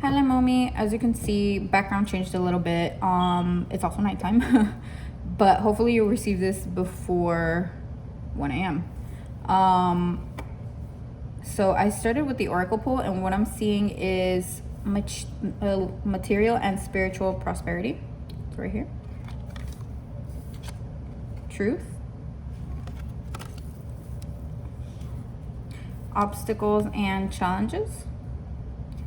Hi Leimomi, as you can see, background changed a little bit. It's also nighttime, but hopefully you'll receive this before 1 a.m. So I started with the Oracle pull, and what I'm seeing is material and spiritual prosperity. It's right here. Truth. Obstacles and challenges.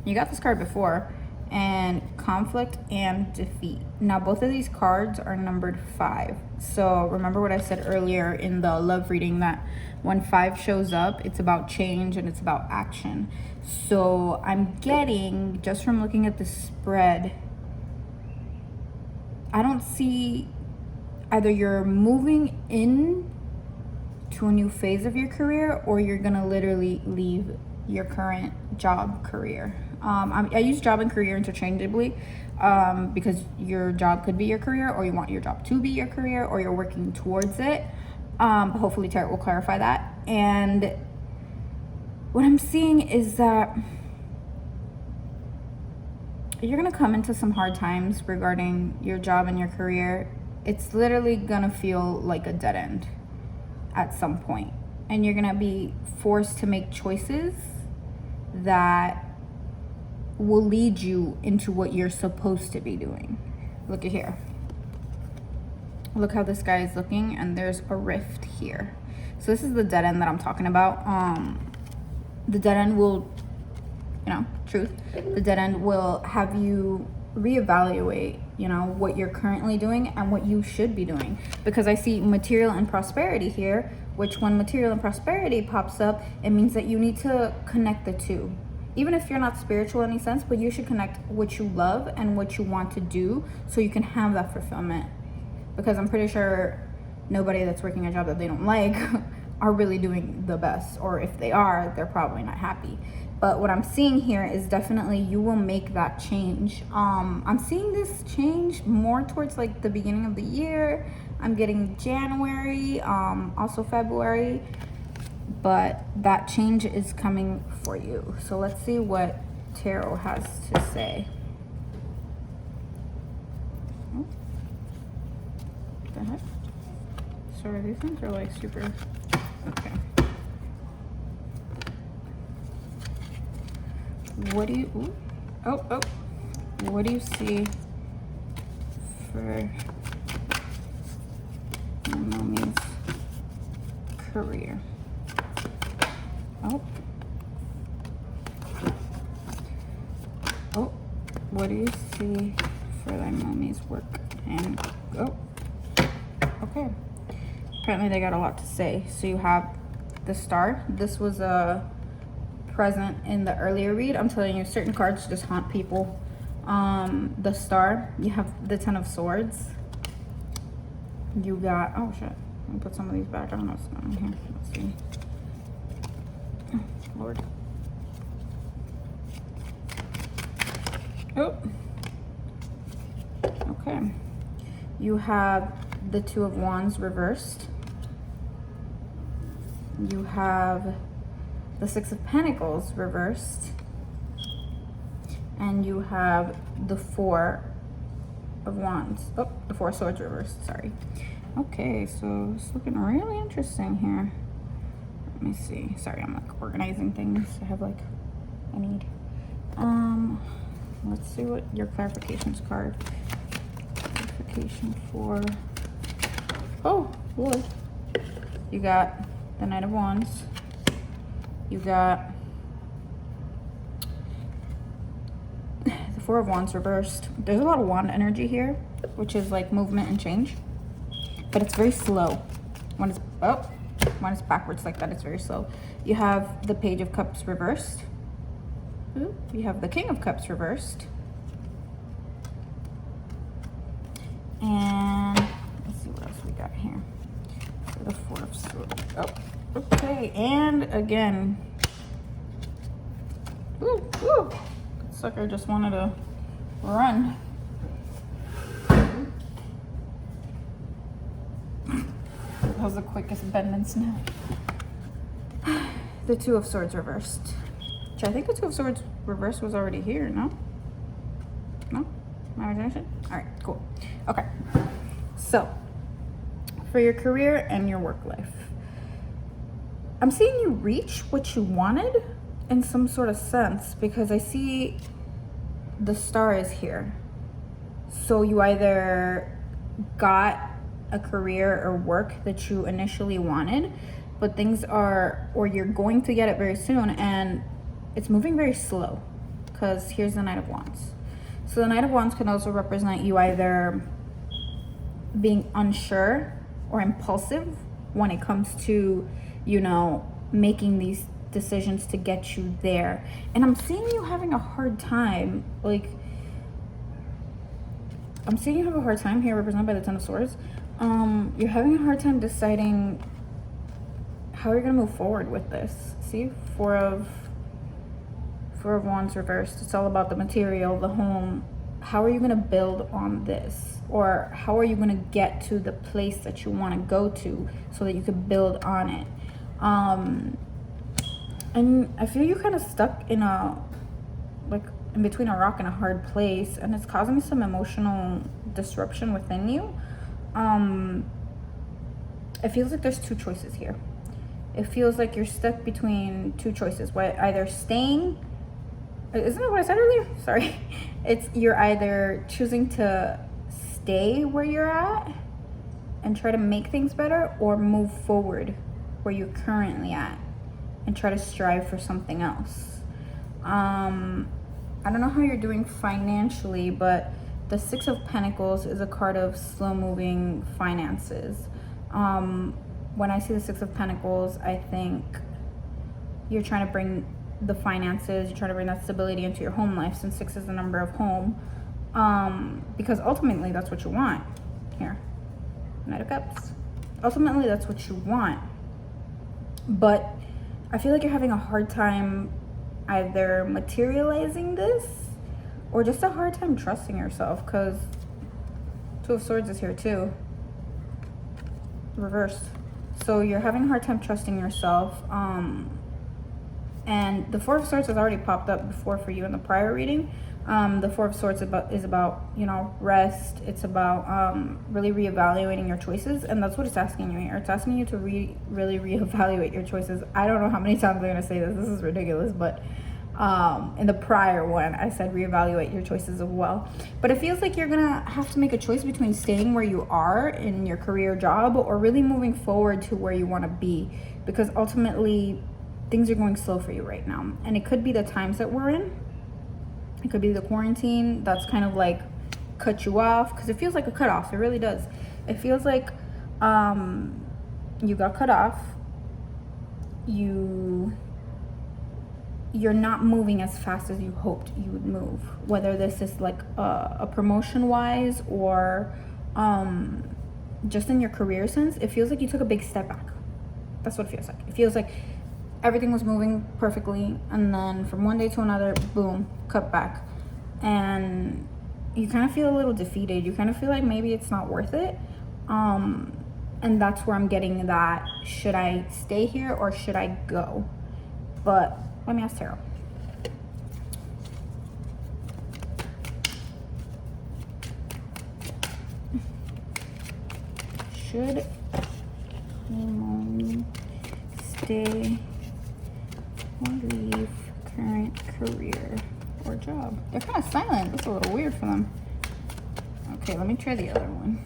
You got this card before, and conflict and defeat. Now both of these cards are numbered 5. So remember what I said earlier in the love reading, that when 5 shows up, it's about change and it's about action. So I'm getting, just from looking at the spread, I don't see, either you're moving in to a new phase of your career, or you're gonna literally leave your current job career. I use job and career interchangeably because your job could be your career, or you want your job to be your career, or you're working towards it. Hopefully Tarot will clarify that. And what I'm seeing is that you're gonna come into some hard times regarding your job and your career. It's literally gonna feel like a dead end at some point, and you're gonna be forced to make choices that will lead you into what you're supposed to be doing. Look at here. Look how this guy is looking, and there's a rift here. So this is the dead end that I'm talking about. The dead end will, truth. The dead end will have you reevaluate, what you're currently doing and what you should be doing. Because I see material and prosperity here, which when material and prosperity pops up, it means that you need to connect the two. Even if you're not spiritual in any sense, but you should connect what you love and what you want to do so you can have that fulfillment. Because I'm pretty sure nobody that's working a job that they don't like are really doing the best. Or if they are, they're probably not happy. But what I'm seeing here is definitely you will make that change. I'm seeing this change more towards like the beginning of the year. I'm getting January, also February. But that change is coming for you. So let's see what Tarot has to say. Oh. What the heck? Sorry, these things are like super... Okay. What do you... Ooh. Oh. What do you see for Leimomi's career? Oh, what do you see for Leimomi's work? And okay. Apparently they got a lot to say. So you have the Star. This was a present in the earlier read. I'm telling you, certain cards just haunt people. The Star. You have the 10 of Swords. You got, oh shit. Let me put some of these back. I don't know what's going on here. Let's see. Lord. Oh. Okay. You have the 2 of Wands reversed. You have the 6 of Pentacles reversed. And you have the 4 of Wands. Oh, the 4 of Swords reversed, sorry. Okay, so it's looking really interesting here. Let me see. Sorry, I'm like organizing things. I have like I need. Let's see what your clarifications card. Clarification for. Oh Lord. You got the Knight of Wands. You got the 4 of Wands reversed. There's a lot of wand energy here, which is like movement and change, but it's very slow. When it's backwards like that, it's very slow. You have the Page of Cups reversed. Ooh, you have the King of Cups reversed. And let's see what else we got here. So the 4 of Swords. Oh, okay. And again. Ooh. That sucker just wanted to run. That was the quickest bend in snow. The 2 of Swords reversed. Which I think the 2 of Swords reversed was already here, no? No? My imagination? All right, cool. Okay. So, for your career and your work life, I'm seeing you reach what you wanted in some sort of sense, because I see the star is here. So you either got a career or work that you initially wanted, but things are, or you're going to get it very soon, and it's moving very slow, because here's the Knight of Wands. So the Knight of Wands can also represent you either being unsure or impulsive when it comes to, you know, making these decisions to get you there. And I'm seeing you having a hard time, like, I'm seeing you have a hard time here, represented by the Ten of Swords. You're having a hard time deciding how you're gonna move forward with this. See, Four of Wands reversed. It's all about the material, the home. How are you gonna build on this? Or how are you gonna get to the place that you wanna go to so that you can build on it? And I feel you kind of stuck in in between a rock and a hard place, and it's causing some emotional disruption within you. It feels like there's two choices here. It feels like you're stuck between two choices. Either staying, isn't that what I said earlier? Sorry. You're either choosing to stay where you're at and try to make things better, or move forward where you're currently at and try to strive for something else. I don't know how you're doing financially, but the Six of Pentacles is a card of slow-moving finances. When I see the Six of Pentacles, I think you're trying to bring the finances, you're trying to bring that stability into your home life, since 6 is the number of home, because ultimately that's what you want. Here, Knight of Cups. Ultimately that's what you want, but I feel like you're having a hard time either materializing this or just a hard time trusting yourself, because Two of Swords is here too, reversed. So you're having a hard time trusting yourself. And the Four of Swords has already popped up before for you in the prior reading. The Four of Swords is about, you know, rest. It's about really reevaluating your choices, and that's what it's asking you here. It's asking you to really reevaluate your choices. I don't know how many times I'm gonna say this. This is ridiculous, but in the prior one, I said reevaluate your choices as well. But it feels like you're gonna have to make a choice between staying where you are in your career job, or really moving forward to where you want to be, because ultimately things are going slow for you right now. And it could be the times that we're in. It could be the quarantine that's kind of like cut you off, because it feels like a cutoff. It really does. It feels like you got cut off. You're not moving as fast as you hoped you would move, whether this is like a promotion wise, or just in your career sense. It feels like you took a big step back. That's what it feels like. It feels like everything was moving perfectly, and then from one day to another, boom, cut back. And you kind of feel a little defeated. You kind of feel like maybe it's not worth it. And that's where I'm getting that, should I stay here or should I go? But let me ask Tarot. Should Leimomi stay or leave current career or job? They're kind of silent. That's a little weird for them. Okay, let me try the other one.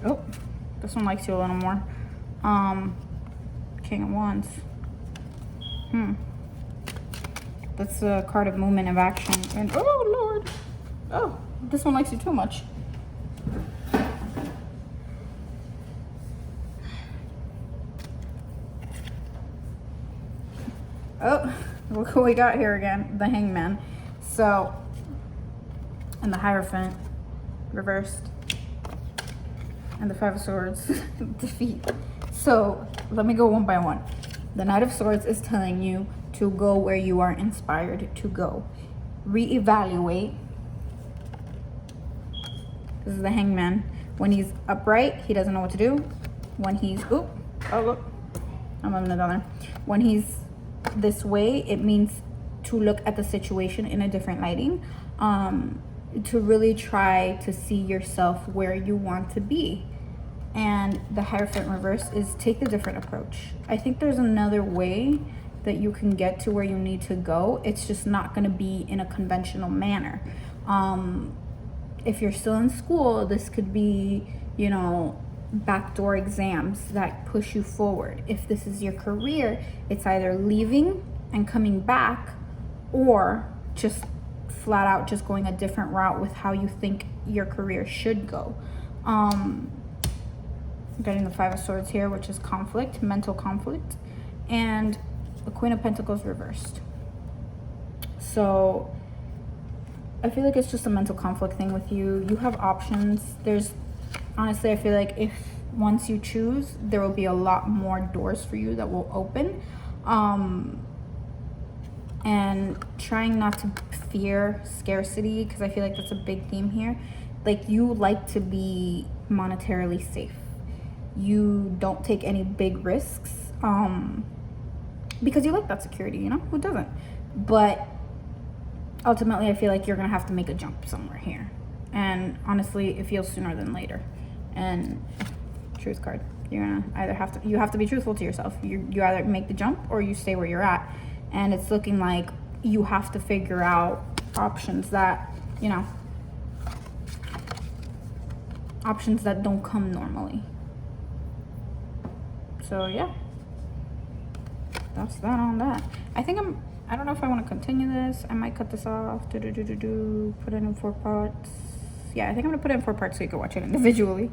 Oh, this one likes you a little more. King of Wands. That's a card of movement, of action. And oh Lord, oh, this one likes you too much. Oh, look who we got here again, the Hangman. So, and the Hierophant, reversed. And the Five of Swords, defeat. So let me go one by one. The Knight of Swords is telling you to go where you are inspired to go. Reevaluate. This is the Hangman. When he's upright, he doesn't know what to do. When he's, oh look, I'm having another. When he's this way, it means to look at the situation in a different lighting, to really try to see yourself where you want to be. And the Hierophant reverse is take a different approach. I think there's another way that you can get to where you need to go. It's just not going to be in a conventional manner. If you're still in school, this could be, you know, backdoor exams that push you forward. If this is your career, it's either leaving and coming back, or just flat out just going a different route with how you think your career should go. Getting the Five of Swords here, which is conflict, mental conflict, and the Queen of Pentacles reversed. So I feel like it's just a mental conflict thing with you. You have options. There's, honestly, I feel like if once you choose, there will be a lot more doors for you that will open. And trying not to fear scarcity, because I feel like that's a big theme here. Like, you like to be monetarily safe. You don't take any big risks, because you like that security, you know? Who doesn't? But ultimately, I feel like you're gonna have to make a jump somewhere here. And honestly, it feels sooner than later. And truth card. You're gonna either you have to be truthful to yourself. You either make the jump or you stay where you're at. And it's looking like you have to figure out options that, you know, options that don't come normally. So yeah, that's that on that. I don't know if I want to continue this. I might cut this off. Put it in 4 parts. Yeah, I think I'm gonna put it in 4 parts so you can watch it individually.